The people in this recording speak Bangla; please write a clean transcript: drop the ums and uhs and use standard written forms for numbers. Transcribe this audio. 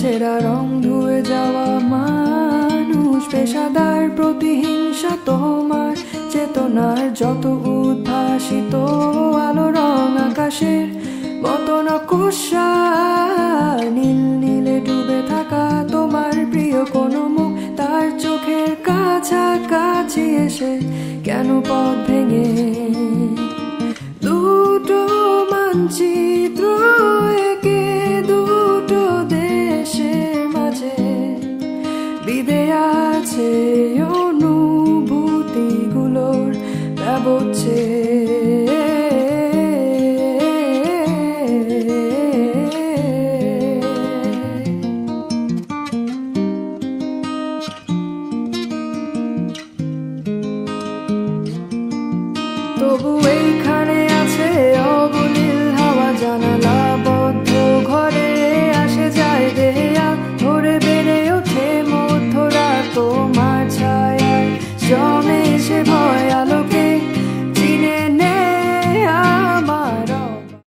ছেঁড়া রং ধুয়ে যাওয়া মানুষ, পেশাদার প্রতিহিংসা তোমার চেতনার যত উদ্ভাসিত আলো রং আকাশের মতো নকশা, নীল নীলে ডুবে থাকা তোমার প্রিয় কোনো মুখ তার চোখের কাছাকাছি এসে কেন পথ ভেঙে দুটো মানচিত্র একে দুটো দেশের মাঝে বিধে আছে অনুভূতিগুলোর ব্যবচ্ছে। তবু এই